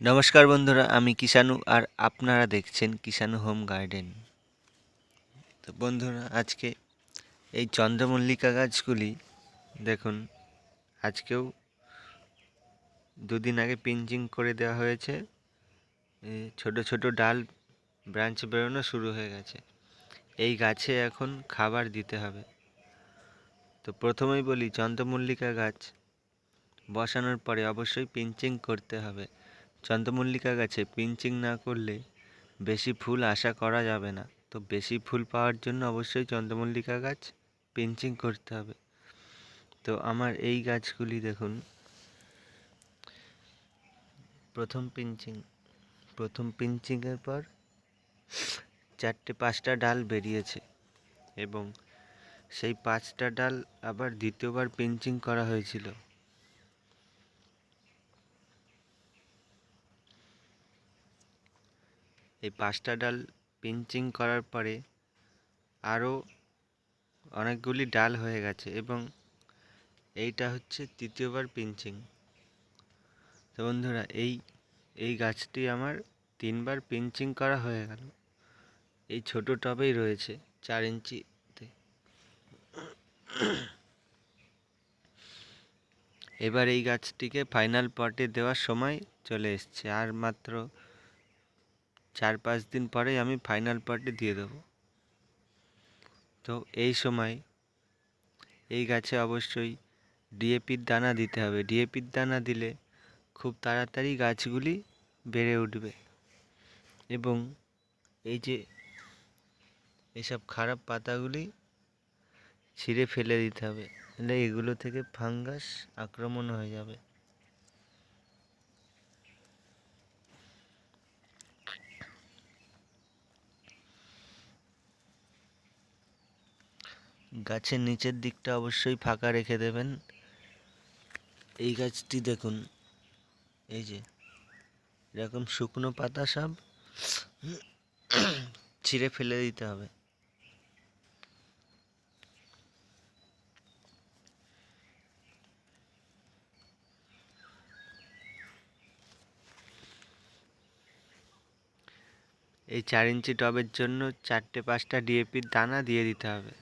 নমস্কার বন্ধুরা, আমি কিষানু আর আপনারা দেখছেন কিষানু হোম গার্ডেন। তো বন্ধুরা, আজকে এই চন্দ্রমল্লিকা গাছগুলি দেখুন, আজকেও দুদিন আগে পিঞ্চিং করে দেওয়া হয়েছে। ছোট ছোট ডাল ব্রাঞ্চ বেরোনো শুরু হয়ে গেছে। এই গাছে এখন খাবার দিতে হবে। তো প্রথমেই বলি, চন্দ্রমল্লিকা গাছ বসানোর পরে অবশ্যই পিঞ্চিং করতে হবে। চন্দ্রমল্লিকা গাছে পিঞ্চিং না করলে বেশি ফুল আশা করা যাবে না। তো বেশি ফুল পাওয়ার জন্য অবশ্যই চন্দ্রমল্লিকা গাছ পিঞ্চিং করতে হবে। তো আমার এই গাছগুলি দেখুন, প্রথম পিঞ্চিংয়ের পর 4-5টা ডাল বেরিয়েছে এবং সেই 5টা ডাল আবার দ্বিতীয়বার পিঞ্চিং করা হয়েছিল। এই 5টা ডাল পিঞ্চিং করার পরে আরও অনেকগুলি ডাল হয়ে গেছে এবং এইটা হচ্ছে তৃতীয়বার পিঞ্চিং। তো বন্ধুরা, এই গাছটি আমার 3বার পিঞ্চিং করা হয়ে গেল। এই ছোট টবেই রয়েছে 4 ইঞ্চিতে। এবার এই গাছটিকে ফাইনাল পটে দেওয়ার সময় চলে এসছে। আর মাত্র 4-5 দিন পরেই আমি ফাইনাল পটে দিয়ে দেবো। তো এই সময় এই গাছে অবশ্যই ডিএপির দানা দিতে হবে। ডিএপির দানা দিলে খুব তাড়াতাড়ি গাছগুলি বেড়ে উঠবে এবং এই যে এসব খারাপ পাতাগুলি ছিঁড়ে ফেলে দিতে হবে, নাহলে এগুলো থেকে ফাঙ্গাস আক্রমণ হয়ে যাবে। গাছের নিচের দিকটা অবশ্যই ফাঁকা রেখে দেবেন। এই গাছটি দেখুন, এই যে এরকম শুকনো পাতা সব ছিঁড়ে ফেলে দিতে হবে। এই 4 ইঞ্চি টবের জন্য 4-5টা ডিএপির দানা দিয়ে দিতে হবে।